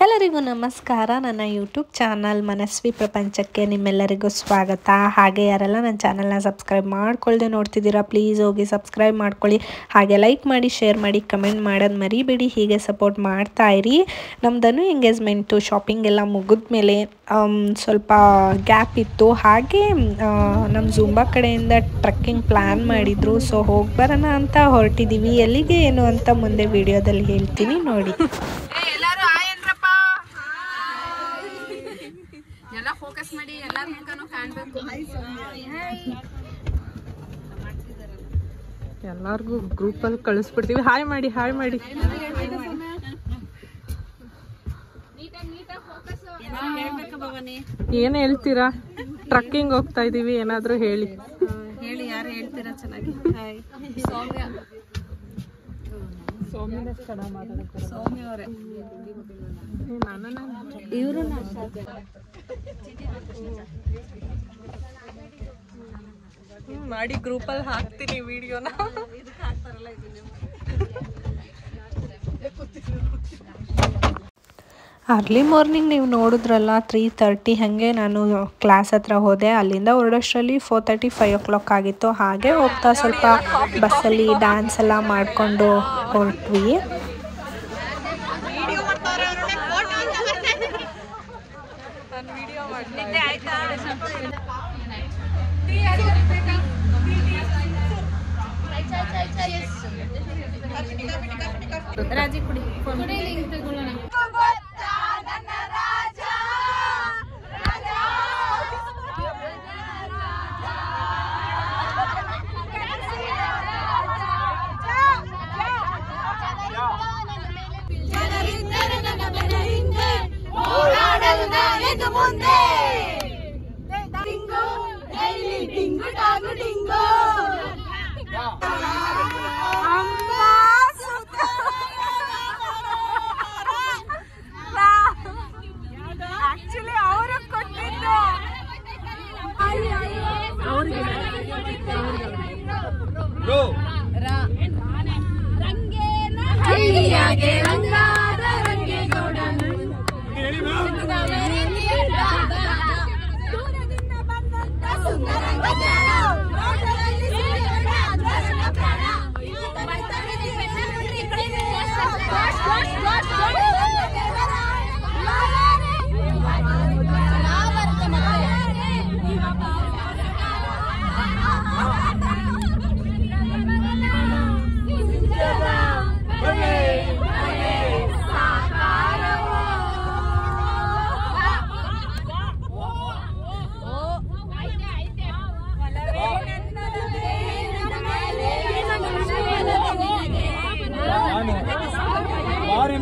ಎಲ್ಲರಿಗೂ ನಮಸ್ಕಾರ. ನನ್ನ ಯೂಟ್ಯೂಬ್ ಚಾನಲ್ ಮನಸ್ವಿ ಪ್ರಪಂಚಕ್ಕೆ ನಿಮ್ಮೆಲ್ಲರಿಗೂ ಸ್ವಾಗತ. ಹಾಗೆ ಯಾರೆಲ್ಲ ನನ್ನ ಚಾನಲ್ನ ಸಬ್ಸ್ಕ್ರೈಬ್ ಮಾಡ್ಕೊಳ್ಳದೆ ನೋಡ್ತಿದ್ದೀರಾ, ಪ್ಲೀಸ್ ಹೋಗಿ ಸಬ್ಸ್ಕ್ರೈಬ್ ಮಾಡ್ಕೊಳ್ಳಿ. ಹಾಗೆ ಲೈಕ್ ಮಾಡಿ, ಶೇರ್ ಮಾಡಿ, ಕಮೆಂಟ್ ಮಾಡೋದು ಮರಿಬೇಡಿ. ಹೀಗೆ ಸಪೋರ್ಟ್ ಮಾಡ್ತಾ ಇರಿ. ನಮ್ಮದನ್ನು ಎಂಗೇಜ್ಮೆಂಟು ಶಾಪಿಂಗ್ ಎಲ್ಲ ಮುಗಿದ್ಮೇಲೆ ಸ್ವಲ್ಪ ಗ್ಯಾಪ್ ಇತ್ತು. ಹಾಗೆ ನಮ್ಮ ಜುಂಬಾ ಕಡೆಯಿಂದ ಟ್ರಕ್ಕಿಂಗ್ ಪ್ಲ್ಯಾನ್ ಮಾಡಿದರು. ಸೊ ಹೋಗಿ ಬರೋಣ ಅಂತ ಹೊರಟಿದ್ದೀವಿ. ಎಲ್ಲಿಗೆ ಏನು ಅಂತ ಮುಂದೆ ವಿಡಿಯೋದಲ್ಲಿ ಹೇಳ್ತೀನಿ, ನೋಡಿ. ಎಲ್ಲ ಫೋಕಸ್ ಮಾಡಿ, ಎಲ್ಲರ ಮುಖನೂ ಕಾಣಬೇಕು. ಎಲ್ಲರಿಗೂ ಗ್ರೂಪಲ್ಲಿ ಕಳಿಸ್ಬಿಡ್ತೀವಿ. ಹಾಯ್ ಮಾಡಿ, ಹಾಯ್ ಮಾಡಿ. ಏನು ಹೇಳ್ತೀರಾ? ಟ್ರಕ್ಕಿಂಗ್ ಹೋಗ್ತಾ ಇದೀವಿ, ಏನಾದರೂ ಹೇಳಿ. ಯಾರು ಹೇಳ್ತೀರಾ? ಚೆನ್ನಾಗಿ ಸೌಮ್ಯ ಅವರೇ, ಇವರು ಮಾಡಿ ಗ್ರೂಪಲ್ಲಿ ಹಾಕ್ತೀನಿ ವಿಡಿಯೋನ. ಅರ್ಲಿ ಮಾರ್ನಿಂಗ್ ನೀವು ನೋಡಿದ್ರಲ್ಲ, 3:30 ಹಾಗೆ ನಾನು ಕ್ಲಾಸ್ ಹತ್ರ ಹೋದೆ. ಅಲ್ಲಿಂದ ಹೊರಡೋಷ್ಟರಲ್ಲಿ 4:30, 5 o'clock ಆಗಿತ್ತು. ಹಾಗೆ ಹೋಗ್ತಾ ಸ್ವಲ್ಪ ಬಸ್ಸಲ್ಲಿ ಡ್ಯಾನ್ಸ್ ಎಲ್ಲ ಮಾಡಿಕೊಂಡು ಹೊರಟ್ವಿ. ರಾಜಿ ಕುಡಿ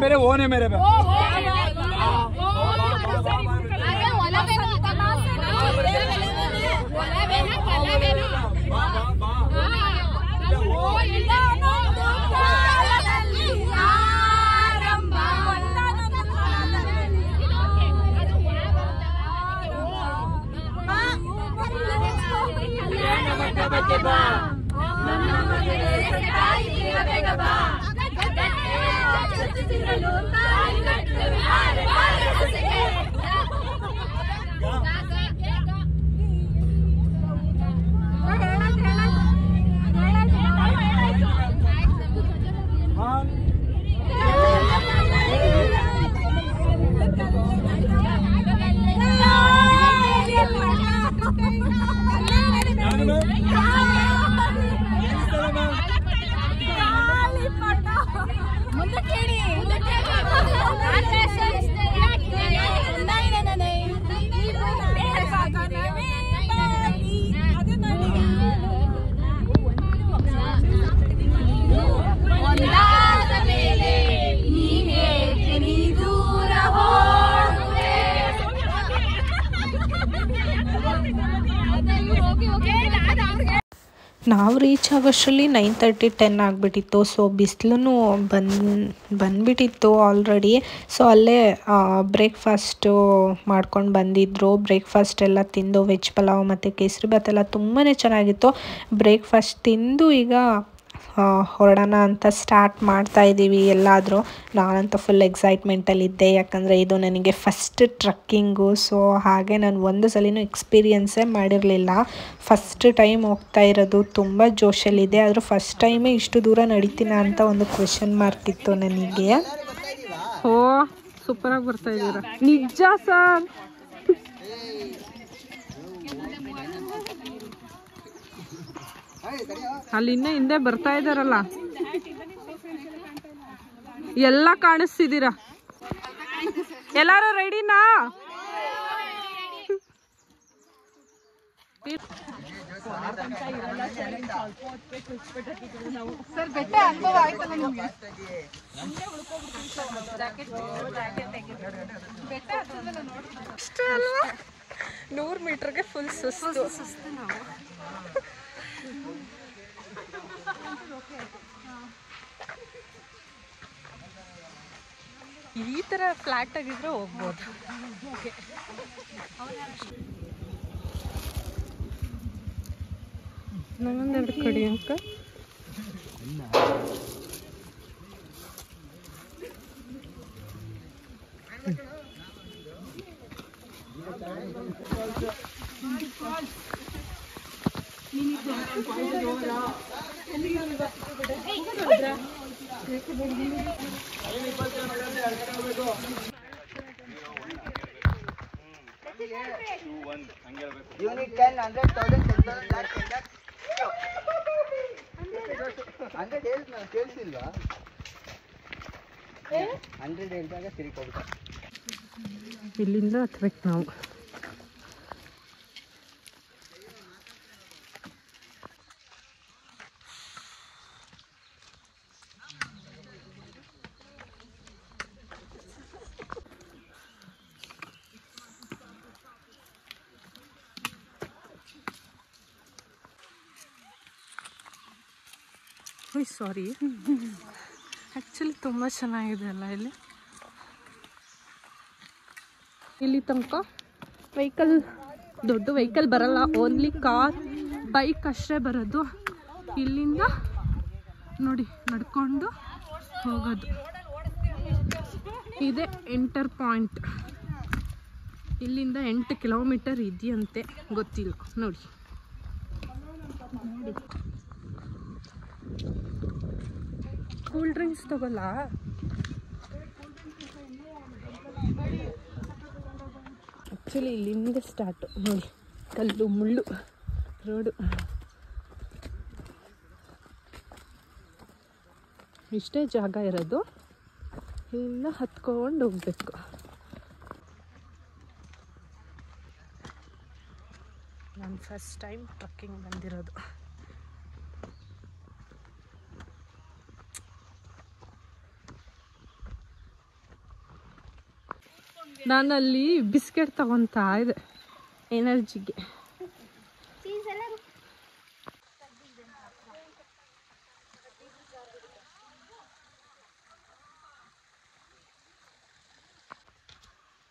मेरे वो ने मेरे पे ನಾವು ರೀಚ್ ಆಗೋಷ್ಟರಲ್ಲಿ 9:30, 10 ಆಗಿಬಿಟ್ಟಿತ್ತು. ಸೊ ಬಿಸಿಲು ಬಂದ್ಬಿಟ್ಟಿತ್ತು ಆಲ್ರೆಡಿ. ಸೊ ಅಲ್ಲೇ ಬ್ರೇಕ್ಫಾಸ್ಟು ಮಾಡ್ಕೊಂಡು ಬಂದಿದ್ದರು. ಬ್ರೇಕ್ಫಾಸ್ಟ್ ಎಲ್ಲ ತಿಂದು ವೆಜ್ ಪಲಾವ್ ಮತ್ತು ಕೇಸರಿ ಭಾತ್ ಎಲ್ಲ ತುಂಬಾ ಚೆನ್ನಾಗಿತ್ತು. ಬ್ರೇಕ್ಫಾಸ್ಟ್ ತಿಂದು ಈಗ ಹೊರಡೋಣ ಅಂತ ಸ್ಟಾರ್ಟ್ ಮಾಡ್ತಾ ಇದ್ದೀವಿ ಎಲ್ಲಾದರೂ. ನಾನಂತೂ ಫುಲ್ ಎಕ್ಸೈಟ್ಮೆಂಟಲ್ಲಿದ್ದೆ, ಯಾಕಂದರೆ ಇದು ನನಗೆ ಫಸ್ಟ್ ಟ್ರಕ್ಕಿಂಗು. ಸೊ ಹಾಗೆ ನಾನು ಒಂದು ಸಲಿನೂ ಎಕ್ಸ್ಪೀರಿಯನ್ಸೇ ಮಾಡಿರಲಿಲ್ಲ, ಫಸ್ಟ್ ಟೈಮ್ ಹೋಗ್ತಾ ಇರೋದು. ತುಂಬ ಜೋಶಲ್ಲಿದೆ, ಆದರೂ ಫಸ್ಟ್ ಟೈಮೇ ಇಷ್ಟು ದೂರ ನಡೀತೀನ ಅಂತ ಒಂದು ಕ್ವೆಶನ್ ಮಾರ್ಕ್ ಇತ್ತು ನನಗೆ. ಓ ಸೂಪರಾಗಿ ಬರ್ತಾ ಇದ್ದೀರಾ, ನಿಜ ಸರ್. ಅಲ್ಲಿ ಇನ್ನೇ ಹಿಂದೆ ಬರ್ತಾ ಇದ್ದಾರಲ್ಲ, ಎಲ್ಲ ಕಾಣಿಸ್ತಿದ್ದೀರಾ. ಎಲ್ಲಾರು ರೆಡಿನಾ? ಸರ್ ಬೆಟ್ಟ ಅನುಭವ ಆಯ್ತಲ್ಲ ನಿಮ್ಗೆ? ಅಷ್ಟೇ ಅಲ್ವಾ, 100 ಮೀಟರ್ಗೆ ಫುಲ್ ಸುಸ್ತು ನಾವು. ಈ ಥರ ಫ್ಲಾಟ್ ಆಗಿದ್ರೆ ಹೋಗ್ಬೋದು. ನಂಗೊಂದೆರಡು ಕಡಿ ಅಂಕ. Unit 10, 100,000, 10,000 lakh, 10 lakh. 100 ಕೇಳಿಸಿಲ್ವಾ? 100 ಹೇಳಿದಾಗ ತಿರುಗಿ ಹೋಗ್ತಾರೆ. ಇಲ್ಲಿಂದ ಹತ್ಬೇಕು ನಾವು. ಸಾರಿ, ಆ್ಯಕ್ಚುಲಿ ತುಂಬ ಚೆನ್ನಾಗಿದೆ ಅಲ್ಲ ಇಲ್ಲಿ. ಇಲ್ಲಿ ತನಕ ವೆಹಿಕಲ್, ದೊಡ್ಡ ವೆಹಿಕಲ್ ಬರಲ್ಲ, ಓನ್ಲಿ ಕಾರ್, ಬೈಕ್ ಅಷ್ಟೇ ಬರೋದು. ಇಲ್ಲಿಂದ ನೋಡಿ ನಡ್ಕೊಂಡು ಹೋಗೋದು. ಇದೇ ಎಂಟರ್ ಪಾಯಿಂಟ್. ಇಲ್ಲಿಂದ 8 ಕಿಲೋಮೀಟರ್ ಇದೆಯಂತೆ, ಗೊತ್ತಿಲ್ಲ. ನೋಡಿ ಕೂಲ್ ಡ್ರಿಂಕ್ಸ್ ತಗೋಲ್ಲ. ಆ್ಯಕ್ಚುಲಿ ಇಲ್ಲಿಂದ ಸ್ಟಾರ್ಟು ನೋಡಿ, ಕಲ್ಲು ಮುಳ್ಳು ರೋಡು. ಇಷ್ಟೇ ಜಾಗ ಇರೋದು, ಇಲ್ಲಿಂದ ಹತ್ಕೊಂಡು ಹೋಗ್ಬೇಕು. ನಾನು ಫಸ್ಟ್ ಟೈಮ್ ಟ್ರಕ್ಕಿಂಗ್ ಬಂದಿರೋದು. ನಾನಲ್ಲಿ ಬಿಸ್ಕೆಟ್ ತಗೊತಾ ಇದೆ ಎನರ್ಜಿಗೆ.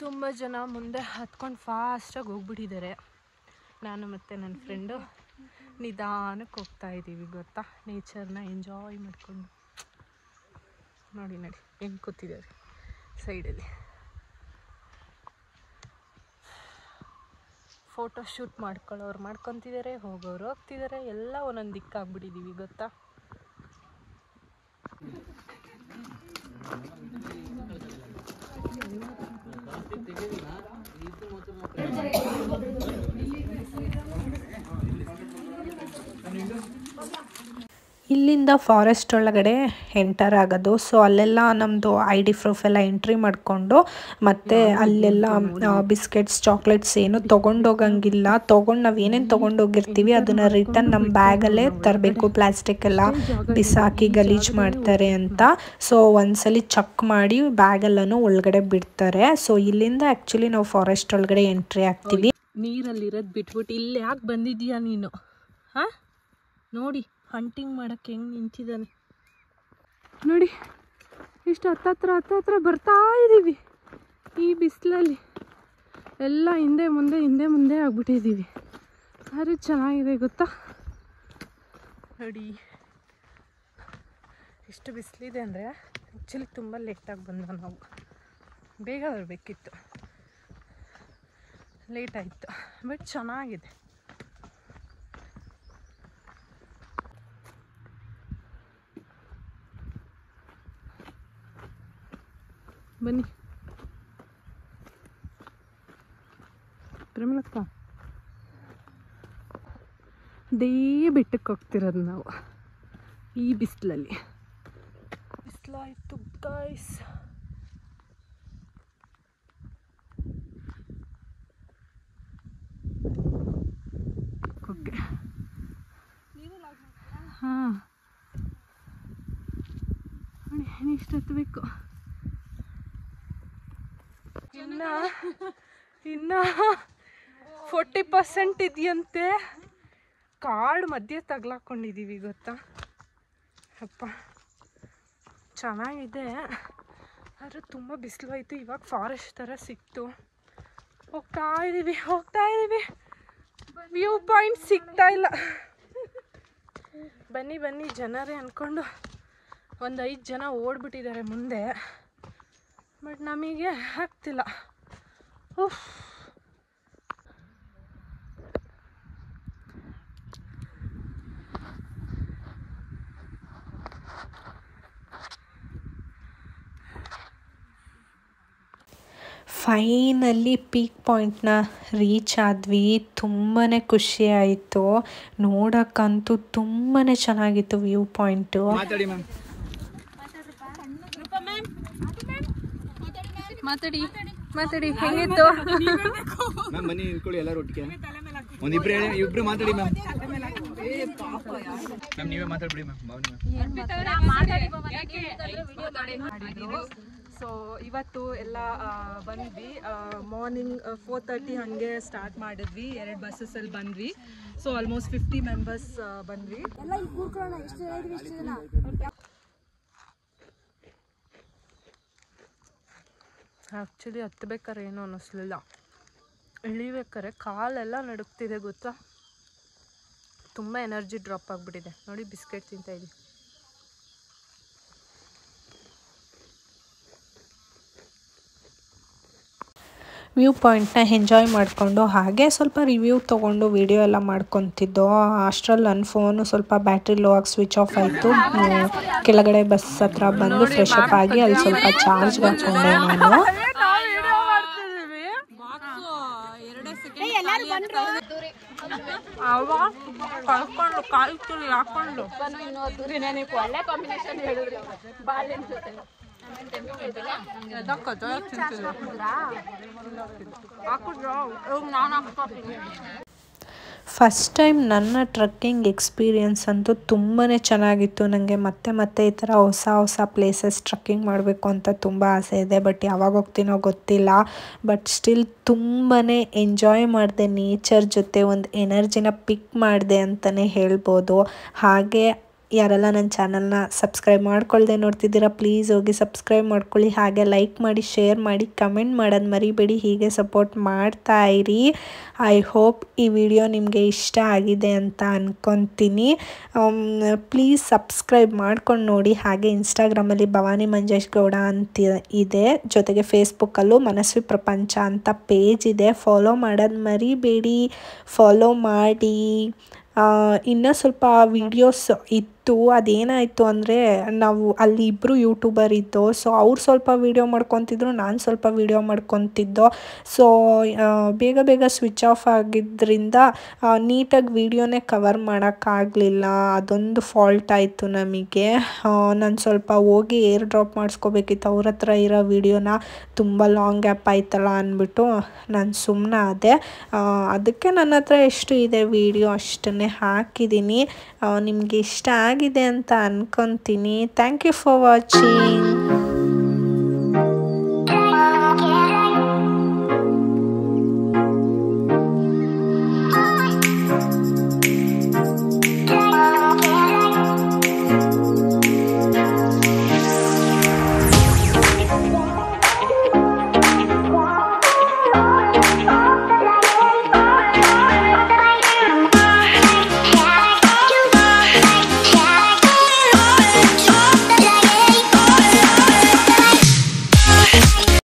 ತುಂಬ ಜನ ಮುಂದೆ ಹತ್ಕೊಂಡು ಫಾಸ್ಟಾಗಿ ಹೋಗ್ಬಿಟ್ಟಿದ್ದಾರೆ. ನಾನು ಮತ್ತು ನನ್ನ ಫ್ರೆಂಡು ನಿಧಾನಕ್ಕೆ ಹೋಗ್ತಾ ಇದ್ದೀವಿ, ಗೊತ್ತಾ, ನೇಚರ್ನ ಎಂಜಾಯ್ ಮಾಡಿಕೊಂಡು. ನೋಡಿ ನೋಡಿ ಹೆಂಗೆ ಕೂತಿದ್ದಾರೆ ಸೈಡಲ್ಲಿ. ಫೋಟೋ ಶೂಟ್ ಮಾಡ್ಕೊಳ್ಳೋರು ಮಾಡ್ಕೊತಿದ್ದಾರೆ, ಹೋಗೋರು ಹೋಗ್ತಿದ್ದಾರೆ, ಎಲ್ಲ ಒಂದೊಂದು ದಿಕ್ಕಾಗ್ಬಿಟ್ಟಿದ್ದೀವಿ, ಗೊತ್ತಾ. ಇಲ್ಲಿಂದ ಫಾರೆಸ್ಟ್ ಒಳಗಡೆ ಎಂಟರ್ ಆಗೋದು. ಸೊ ಅಲ್ಲೆಲ್ಲ ನಮ್ಮದು ID ಪ್ರೂಫ್ ಎಲ್ಲ ಎಂಟ್ರಿ ಮಾಡಿಕೊಂಡು, ಮತ್ತು ಅಲ್ಲೆಲ್ಲ ಬಿಸ್ಕೆಟ್ಸ್, ಚಾಕ್ಲೇಟ್ಸ್ ಏನು ತೊಗೊಂಡೋಗಂಗಿಲ್ಲ. ನಾವು ಏನೇನು ತೊಗೊಂಡೋಗಿರ್ತೀವಿ ಅದನ್ನು ರಿಟರ್ನ್ ನಮ್ಮ ಬ್ಯಾಗಲ್ಲೇ ತರಬೇಕು. ಪ್ಲಾಸ್ಟಿಕ್ ಎಲ್ಲ ಬಿಸಾಕಿ ಗಲೀಜು ಮಾಡ್ತಾರೆ ಅಂತ. ಸೊ ಒಂದ್ಸಲಿ ಚೆಕ್ ಮಾಡಿ ಬ್ಯಾಗೆಲ್ಲನೂ ಒಳಗಡೆ ಬಿಡ್ತಾರೆ. ಸೊ ಇಲ್ಲಿಂದ ಆ್ಯಕ್ಚುಲಿ ನಾವು ಫಾರೆಸ್ಟ್ ಒಳಗಡೆ ಎಂಟ್ರಿ ಆಗ್ತೀವಿ. ನೀರಲ್ಲಿರೋದು ಬಿಟ್ಬಿಟ್ಟು ಇಲ್ಲಿ ಯಾಕೆ ಬಂದಿದ್ದೀಯಾ ನೀನು? ಹಾಂ ನೋಡಿ, ಹಂಟಿಂಗ್ ಮಾಡೋಕ್ಕೆ ಹೆಂಗೆ ನಿಂತಿದ್ದಾನೆ ನೋಡಿ. ಇಷ್ಟು ಹತ್ತತ್ರ ಬರ್ತಾ ಇದ್ದೀವಿ ಈ ಬಿಸಿಲಲ್ಲಿ. ಎಲ್ಲ ಹಿಂದೆ ಮುಂದೆ ಆಗ್ಬಿಟ್ಟಿದ್ದೀವಿ. ಆದರೆ ಚೆನ್ನಾಗಿದೆ, ಗೊತ್ತಾ. ನೋಡಿ ಎಷ್ಟು ಬಿಸಿಲಿದೆ ಅಂದರೆ ಆ್ಯಕ್ಚುಲಿ ತುಂಬ ಲೇಟಾಗಿ ಬಂದ ನಾವು, ಬೇಗ ಬರಬೇಕಿತ್ತು, ಲೇಟ್ ಆಯಿತು. ಬಟ್ ಚೆನ್ನಾಗಿದೆ. ಬನ್ನಿ ಪ್ರೇಮಲಕ್ಕ, ದೇ ಬೆಟ್ಟಕ್ಕೆ ಹೋಗ್ತಿರೋದು ನಾವು ಈ ಬಿಸಿಲಲ್ಲಿ. ಬಿಸಿಲಾಯಿತು ಗೈಸ್. ಓಕೆ ಹಾಂ ನೋಡಿ ಇಷ್ಟು ಹತ್ತಬೇಕು. ಇನ್ನು 40% ಇದೆಯಂತೆ. ಕಾಡು ಮಧ್ಯೆ ತಗ್ಲಾಕೊಂಡಿದ್ದೀವಿ ಗೊತ್ತಾ. ಅಪ್ಪ ಚೆನ್ನಾಗಿದೆ, ಆದರೆ ತುಂಬ ಬಿಸಿಲು ಆಯಿತು. ಇವಾಗ ಫಾರೆಸ್ಟ್ ಥರ ಸಿಕ್ತು. ಹೋಗ್ತಾ ಇದ್ದೀವಿ. ವ್ಯೂ ಪಾಯಿಂಟ್ ಸಿಗ್ತಾ ಇಲ್ಲ. ಬನ್ನಿ ಜನರೇ ಅಂದ್ಕೊಂಡು ಒಂದು 5 ಜನ ಓಡ್ಬಿಟ್ಟಿದ್ದಾರೆ ಮುಂದೆ. ಬಟ್ ನಮಗೆ ಆಗ್ತಿಲ್ಲ. ಫೈನಲಿ ಪೀಕ್ ಪಾಯಿಂಟ್ನ ರೀಚ್ ಆದ್ವಿ. ತುಂಬಾ ಖುಷಿ ಆಯಿತು. ನೋಡೋಕ್ಕಂತೂ ತುಂಬಾ ಚೆನ್ನಾಗಿತ್ತು ವ್ಯೂ ಪಾಯಿಂಟು. ಮಾತಾಡಿ ಹೆಂಗಿತ್ತು? ಮ್ಯಾಮ್ ಬನ್ನಿ ನಿಂತ್ಕೊಳ್ಳಿ ಎಲ್ಲರೂ ಒಟ್ಟಿಗೆ. ಇಬ್ರು ಮಾತಾಡಿ ಮ್ಯಾಮ್. ನೀವೇ ಮಾತಾಡ್ಬಿಡಿ ಮ್ಯಾಮ್. ಸೊ ಇವತ್ತು ಎಲ್ಲ ಬಂದ್ವಿ. ಮಾರ್ನಿಂಗ್ 4:30 ಹಾಗೆ ಸ್ಟಾರ್ಟ್ ಮಾಡಿದ್ವಿ. 2 ಬಸ್ಸಲ್ಲಿ ಬಂದ್ವಿ. ಸೊ ಆಲ್ಮೋಸ್ಟ್ 50 ಮೆಂಬರ್ಸ್ ಬಂದ್ವಿ. ಆ್ಯಕ್ಚುಲಿ ಹತ್ಬೇಕಾರೆ ಏನೂ ಅನ್ನಿಸ್ಲಿಲ್ಲ, ಇಳಿಬೇಕಾರೆ ಕಾಲೆಲ್ಲ ನಡುಗ್ತಿದೆ ಗೊತ್ತಾ. ತುಂಬ ಎನರ್ಜಿ ಡ್ರಾಪ್ ಆಗಿಬಿಟ್ಟಿದೆ. ನೋಡಿ ಬಿಸ್ಕೆಟ್ ತಿಂತಾಯಿದ್ವಿ. ವ್ಯೂ ಪಾಯಿಂಟ್ನ ಎಂಜಾಯ್ ಮಾಡಿಕೊಂಡು ಹಾಗೆ ಸ್ವಲ್ಪ ರಿವ್ಯೂ ತೊಗೊಂಡು ವಿಡಿಯೋ ಎಲ್ಲ ಮಾಡ್ಕೊತಿದ್ದೋ. ಅಷ್ಟರಲ್ಲಿ ನನ್ನ ಫೋನು ಸ್ವಲ್ಪ ಬ್ಯಾಟ್ರಿ ಲೋ ಆಗಿ ಸ್ವಿಚ್ ಆಫ್ ಆಯಿತು. ಕೆಳಗಡೆ ಬಸ್ ಹತ್ರ ಬಂದು ಫ್ರೆಶ್ ಅಪ್ ಆಗಿ ಅಲ್ಲಿ ಸ್ವಲ್ಪ ಚಾರ್ಜ್ಗೆ ಹಾಕೊಂಡೆ ನಾನು. ಫಸ್ಟ್ ಟೈಮ್ ನನ್ನ ಟ್ರಕ್ಕಿಂಗ್ ಎಕ್ಸ್ಪೀರಿಯನ್ಸ್ ಅಂತೂ ತುಂಬಾ ಚೆನ್ನಾಗಿತ್ತು. ನನಗೆ ಮತ್ತೆ ಈ ಥರ ಹೊಸ ಪ್ಲೇಸಸ್ ಟ್ರಕ್ಕಿಂಗ್ ಮಾಡಬೇಕು ಅಂತ ತುಂಬ ಆಸೆ ಇದೆ. ಬಟ್ ಯಾವಾಗ ಹೋಗ್ತೀನೋ ಗೊತ್ತಿಲ್ಲ. ಬಟ್ ಸ್ಟಿಲ್ ತುಂಬಾ ಎಂಜಾಯ್ ಮಾಡಿದೆ. ನೇಚರ್ ಜೊತೆ ಒಂದು ಎನರ್ಜಿನ ಪಿಕ್ ಮಾಡಿದೆ ಅಂತಲೇ ಹೇಳ್ಬೋದು. ಹಾಗೆ ಯಾರೆಲ್ಲ ನನ್ನ ಚಾನಲ್ನ ಸಬ್ಸ್ಕ್ರೈಬ್ ಮಾಡ್ಕೊಳ್ದೆ ನೋಡ್ತಿದ್ದೀರಾ, ಪ್ಲೀಸ್ ಹೋಗಿ ಸಬ್ಸ್ಕ್ರೈಬ್ ಮಾಡ್ಕೊಳ್ಳಿ. ಹಾಗೆ ಲೈಕ್ ಮಾಡಿ, ಶೇರ್ ಮಾಡಿ, ಕಮೆಂಟ್ ಮಾಡೋದು ಮರಿಬೇಡಿ. ಹೀಗೆ ಸಪೋರ್ಟ್ ಮಾಡ್ತಾ ಇರಿ. ಐ ಹೋಪ್ ಈ ವಿಡಿಯೋ ನಿಮಗೆ ಇಷ್ಟ ಆಗಿದೆ ಅಂತ ಅಂದ್ಕೊತೀನಿ. ಪ್ಲೀಸ್ ಸಬ್ಸ್ಕ್ರೈಬ್ ಮಾಡ್ಕೊಂಡು ನೋಡಿ. ಹಾಗೆ ಇನ್ಸ್ಟಾಗ್ರಾಮಲ್ಲಿ ಭವಾನಿ ಮಂಜೇಶ್ ಗೌಡ ಅಂತ ಇದೆ, ಜೊತೆಗೆ ಫೇಸ್ಬುಕ್ಕಲ್ಲೂ ಮನಸ್ವಿ ಪ್ರಪಂಚ ಅಂತ ಪೇಜ್ ಇದೆ. ಫಾಲೋ ಮಾಡೋದು ಮರಿಬೇಡಿ, ಫಾಲೋ ಮಾಡಿ. ಇನ್ನೂ ಸ್ವಲ್ಪ ವೀಡಿಯೋಸ್ ಇತ್ತು. ಅದೇನಾಯಿತು ಅಂದರೆ ನಾವು ಅಲ್ಲಿ ಇಬ್ಬರು ಯೂಟ್ಯೂಬರ್ ಇದ್ದು. ಸೊ ಅವ್ರು ಸ್ವಲ್ಪ ವೀಡಿಯೋ ಮಾಡ್ಕೊತಿದ್ರು, ನಾನು ಸ್ವಲ್ಪ ವೀಡಿಯೋ ಮಾಡ್ಕೊತಿದ್ದೋ. ಸೊ ಬೇಗ ಸ್ವಿಚ್ ಆಫ್ ಆಗಿದ್ದರಿಂದ ನೀಟಾಗಿ ವೀಡಿಯೋನೇ ಕವರ್ ಮಾಡೋಕ್ಕಾಗಲಿಲ್ಲ. ಅದೊಂದು ಫಾಲ್ಟ್ ಆಯಿತು ನಮಗೆ. ನಾನು ಸ್ವಲ್ಪ ಹೋಗಿ ಏರ್ ಡ್ರಾಪ್ ಮಾಡಿಸ್ಕೋಬೇಕಿತ್ತು ಅವ್ರ ಹತ್ರ ಇರೋ ವೀಡಿಯೋನ. ತುಂಬ ಲಾಂಗ್ ಗ್ಯಾಪ್ ಆಯ್ತಲ್ಲ ಅಂದ್ಬಿಟ್ಟು ನಾನು ಸುಮ್ಮನಾದೆ. ಅದಕ್ಕೆ ನನ್ನ ಹತ್ರ ಎಷ್ಟು ಇದೆ ವೀಡಿಯೋ ಅಷ್ಟನ್ನೇ ಹಾಕಿದ್ದೀನಿ. ನಿಮಗೆ ಇಷ್ಟ ಆಗಿದೆ ಅಂತ ಅಂದ್ಕೊತೀನಿ. Thank you for watching.